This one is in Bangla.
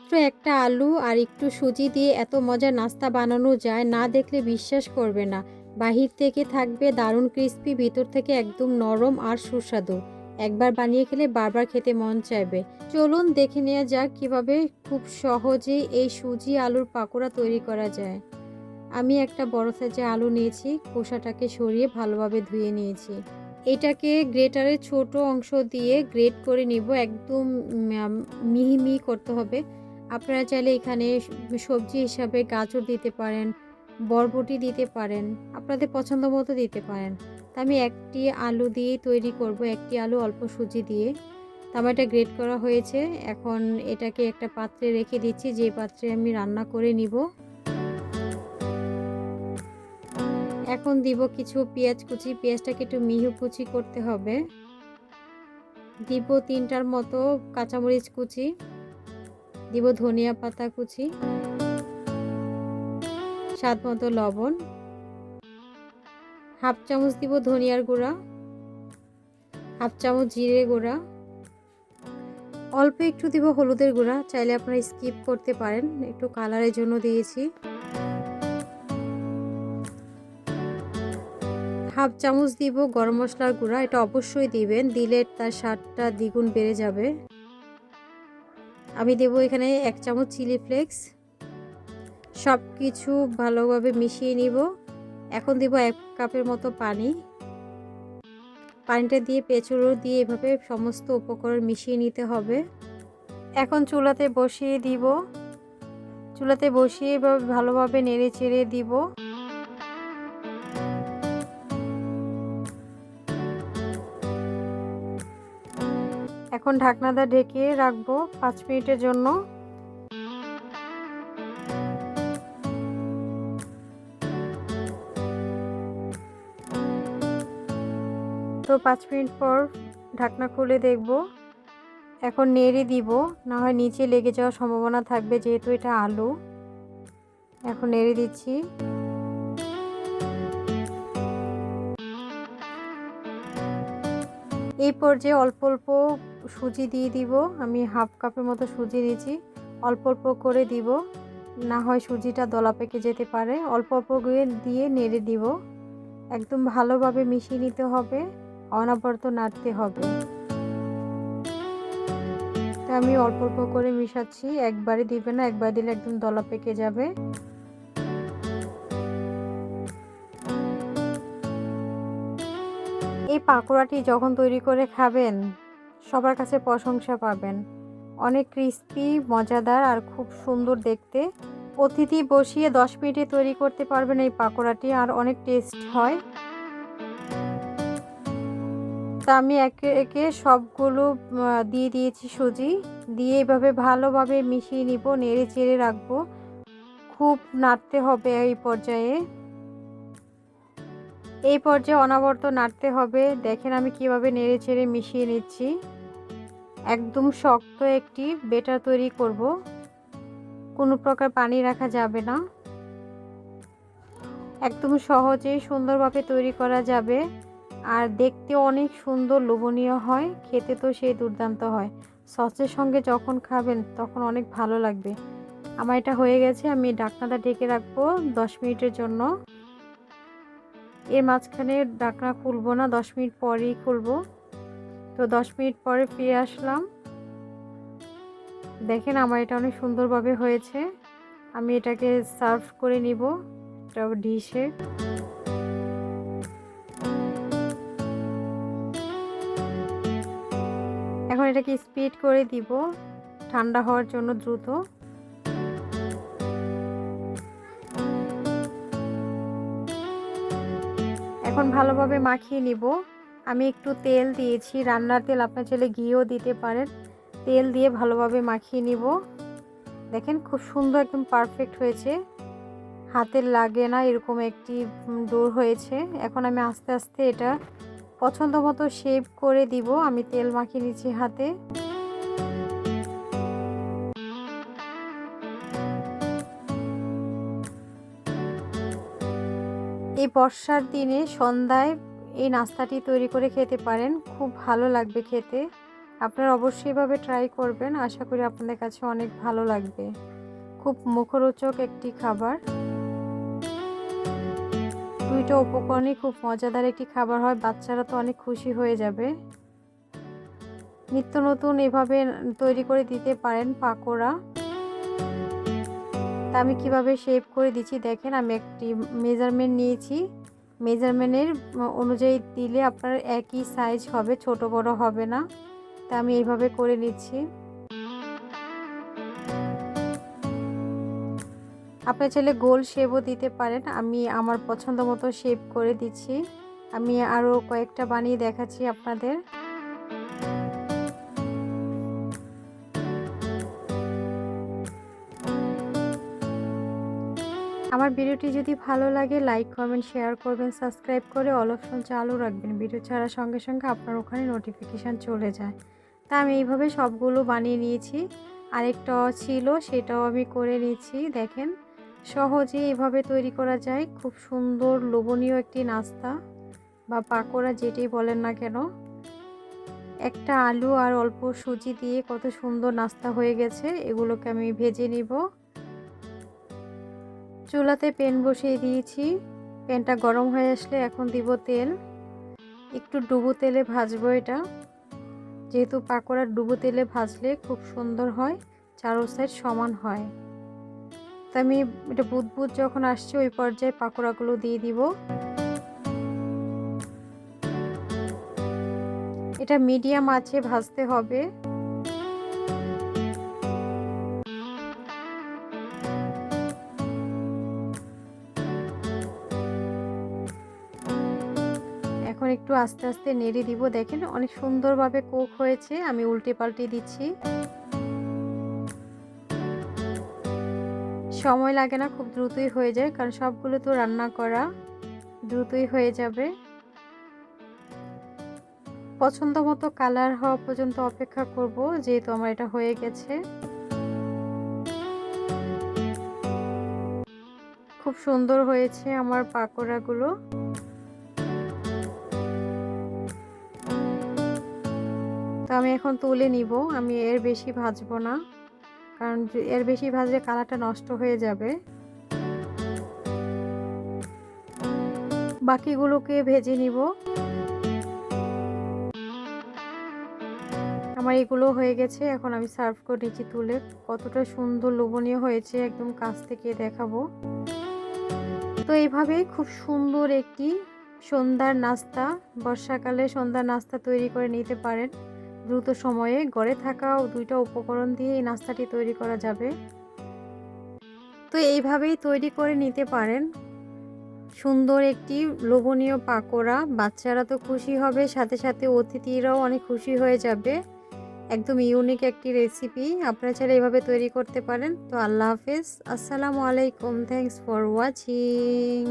মাত্র একটা আলু আর একটু সুজি দিয়ে এত মজার নাস্তা বানানো যায়, না দেখলে বিশ্বাস করবে না। বাহির থেকে থাকবে দারুণ ক্রিস্পি, ভিতর থেকে একদম নরম আর সুস্বাদু। একবার বানিয়ে খেলে বারবার খেতে মন চাইবে। চলুন দেখে নেওয়া যাক কিভাবে খুব সহজেই এই সুজি আলুর পাকোড়া তৈরি করা যায়। আমি একটা বড় সাইজের আলু নিয়েছি, খোসাটাকে সরিয়ে ভালোভাবে ধুয়ে নিয়েছি। এটাকে গ্রেটারের ছোট অংশ দিয়ে গ্রেট করে নিব, একদম মিহি মিহি করতে হবে। আপনারা চাইলে এখানে সবজি হিসাবে গাজর দিতে পারেন, বরবটি দিতে পারেন, আপনাদের পছন্দ মতো দিতে পারেন। তা আমি একটি আলু দিয়েই তৈরি করব, একটি আলু অল্প সুজি দিয়ে। তা আমার এটা গ্রেট করা হয়েছে। এখন এটাকে একটা পাত্রে রেখে দিচ্ছি, যে পাত্রে আমি রান্না করে নিব। এখন দিব কিছু পেঁয়াজ কুচি, পেঁয়াজটাকে একটু মিহি কুচি করতে হবে। দিব 3টার মতো কাঁচামরিচ কুচি, দিব ধনিয়া পাতা কুচি, স্বাদ মতো লবণ, হাফ চামচ দিব ধনিয়ার গুঁড়া, হাফ চামচ জিরে গুঁড়া, অল্প একটু দিব হলুদের গুঁড়া, চাইলে আপনারা স্কিপ করতে পারেন, একটু কালারের জন্য দিয়েছি। হাফ চামচ দিব গরম মশলার গুঁড়া, এটা অবশ্যই দিবেন, দিলে তার স্বাদটা দ্বিগুণ বেড়ে যাবে। আমি দেব এখানে 1 চামচ চিলি ফ্লেক্স। সব কিছু ভালোভাবে মিশিয়ে নিব। এখন দেব 1 কাপের মতো পানি। পানিটা দিয়ে পেঁচুড়ো দিয়ে এভাবে সমস্ত উপকরণ মিশিয়ে নিতে হবে। এখন চুলাতে বসিয়ে দিব। চুলাতে বসিয়ে এভাবে ভালোভাবে নেড়ে চেড়ে দিব। এখন ঢাকনাটা ঢেকে রাখবো 5 মিনিটের জন্য। তো 5 মিনিট পর ঢাকনা খুলে দেখব। এখন নেড়ে দিব, না হয় নিচে লেগে যাওয়ার সম্ভাবনা থাকবে যেহেতু এটা আলু। এখন নেড়ে দিচ্ছি। এই পর্যায়ে অল্প অল্প সুজি দিয়ে দিব। আমি হাফ কাপের মতো সুজি দিয়েছি, অল্প অল্প করে দিব, না হয় সুজিটা দলা পেকে যেতে পারে। অল্প অল্প দিয়ে নেড়ে দিব। একদম ভালোভাবে মিশিয়ে নিতে হবে, অনবরত নাড়তে হবে। তো আমি অল্প অল্প করে মিশাচ্ছি, একবারে দিবে না, একবার দিলে একদম দলা পেকে যাবে। এই পাকোড়াটি যখন তৈরি করে খাবেন, সবার কাছে প্রশংসা পাবেন। অনেক ক্রিস্পি, মজাদার আর খুব সুন্দর দেখতে। অতিথি বসিয়ে 10 মিনিটে তৈরি করতে পারবেন এই পাকোড়াটি, আর অনেক টেস্ট হয়। তা আমি একে একে সবগুলো দিয়ে দিয়েছি সুজি, দিয়ে এভাবে ভালোভাবে মিশিয়ে নিব, নেড়ে চেড়ে রাখবো। খুব নাড়তে হবে এই পর্যায়ে। এই পর্যায়ে অনবরত নাড়তে হবে। দেখেন আমি কিভাবে নেড়ে চেড়ে মিশিয়ে নিচ্ছি। একদম শক্ত একটি বেটার তৈরি করব, কোনো প্রকার পানি রাখা যাবে না। একদম সহজেই সুন্দরভাবে তৈরি করা যাবে, আর দেখতে অনেক সুন্দর লোভনীয় হয়, খেতে তো সেই দুর্দান্ত হয়। সসের সঙ্গে যখন খাবেন তখন অনেক ভালো লাগবে। আমার এটা হয়ে গেছে, আমি ঢাকনাটা ঢেকে রাখবো 10 মিনিটের জন্য। এর মাঝখানে ঢাকনা খুলবো না, 10 মিনিট পরেই খুলবো। তো 10 মিনিট পরে ফিরে আসলাম। দেখেন আমার এটা অনেক সুন্দরভাবে হয়েছে। আমি এটাকে সার্ভ করে নিব একটা ডিশে। এখন এটাকে স্পিড করে দিব ঠান্ডা হওয়ার জন্য দ্রুত। এখন ভালোভাবে মাখিয়ে নিব। আমি একটু তেল দিয়েছি, রান্নার তেল, আপনার চাইলে ঘিও দিতে পারেন। তেল দিয়ে ভালোভাবে মাখিয়ে নিব। দেখেন খুব সুন্দর, একদম পারফেক্ট হয়েছে, হাতে লাগে না এরকম একটি ডো হয়েছে। এখন আমি আস্তে আস্তে এটা পছন্দ মতো শেপ করে দিব। আমি তেল মাখিয়ে নিচ্ছি হাতে। এই বর্ষার দিনে সন্ধ্যায় এই নাস্তাটি তৈরি করে খেতে পারেন, খুব ভালো লাগবে খেতে। আপনারা অবশ্যই এভাবে ট্রাই করবেন, আশা করি আপনাদের কাছে অনেক ভালো লাগবে। খুব মুখরোচক একটি খাবার। দুইটা উপকরণই খুব মজাদার একটি খাবার হয়, বাচ্চারা তো অনেক খুশি হয়ে যাবে। নিত্য নতুন এভাবে তৈরি করে দিতে পারেন পাকোড়া। তা আমি কিভাবে শেপ করে দিচ্ছি দেখেন, আমি একটি মেজারমেন্ট নিয়েছি। মেজারমেন্টের অনুযায়ী দিলে আপনার একই সাইজ হবে, ছোট বড় হবে না। তা আমি এইভাবে করে নিচ্ছি। আপনার চাইলে গোল শেপও দিতে পারেন, আমি আমার পছন্দ মতো শেপ করে দিচ্ছি। আমি আরও কয়েকটা বানিয়ে দেখাচ্ছি আপনাদের। আমার ভিডিওটি যদি ভালো লাগে লাইক কমেন্ট শেয়ার করবেন, সাবস্ক্রাইব করে অল অপশন চালু রাখবেন, ভিডিও ছাড়ার সঙ্গে সঙ্গে আপনার ওখানে নোটিফিকেশান চলে যায়। তা আমি এইভাবে সবগুলো বানিয়ে নিয়েছি। আরেকটা ছিল সেটাও আমি করে নিয়েছি। দেখেন সহজে এভাবে তৈরি করা যায়, খুব সুন্দর লোভনীয় একটি নাস্তা বা পাকোড়া যেটাই বলেন না কেন। একটা আলু আর অল্প সুজি দিয়ে কত সুন্দর নাস্তা হয়ে গেছে। এগুলোকে আমি ভেজে নিব। চুলাতে প্যান বসিয়ে দিয়েছি, প্যানটা গরম হয়ে আসলে এখন দিব তেল। একটু ডুবো তেলে ভাজবো এটা, যেহেতু পাকোড়া ডুবো তেলে ভাজলে খুব সুন্দর হয়, চারো সাইড সমান হয়। তো আমি এটা বুদবুদ যখন আসছে ওই পর্যায়ে পাকোড়াগুলো দিয়ে দিব। এটা মিডিয়াম আঁচে ভাজতে হবে। এখন একটু আস্তে আস্তে নেড়ে দিব। দেখেন অনেক সুন্দরভাবে কুক হয়েছে, আমি উল্টে পাল্টে দিচ্ছি। সময় লাগে না, খুব দ্রুতই হয়ে যায়, কারণ সবগুলো তো রান্না করা, দ্রুতই হয়ে যাবে। পছন্দ মতো কালার হওয়া পর্যন্ত অপেক্ষা করব, যেহেতু আমার এটা হয়ে গেছে। খুব সুন্দর হয়েছে আমার পাকোড়াগুলো। তো আমি এখন তুলে নিব, আমি এর বেশি ভাজবো না, কারণ এর বেশি ভাজলে কালারটা নষ্ট হয়ে যাবে। বাকিগুলোকে ভেজে নিব। আমার এগুলো হয়ে গেছে, এখন আমি সার্ভ করে নিচ্ছি তুলে। কতটা সুন্দর লোভনীয় হয়েছে, একদম কাছ থেকে দেখাবো। তো এইভাবে খুব সুন্দর একটি সন্ধ্যার নাস্তা, বর্ষাকালে সন্ধ্যার নাস্তা তৈরি করে নিতে পারেন। দ্রুত সময়ে ঘরে থাকা দুইটা উপকরণ দিয়ে এই নাস্তাটি তৈরি করা যাবে। তো এইভাবেই তৈরি করে নিতে পারেন সুন্দর একটি লোভনীয় পাকোড়া। বাচ্চারা তো খুশি হবে, সাথে সাথে অতিথিরাও অনেক খুশি হয়ে যাবে। একদম ইউনিক একটি রেসিপি, আপনারা চাইলে এভাবে তৈরি করতে পারেন। তো আল্লাহ হাফেজ, আসসালামু আলাইকুম, থ্যাংকস ফর ওয়াচিং।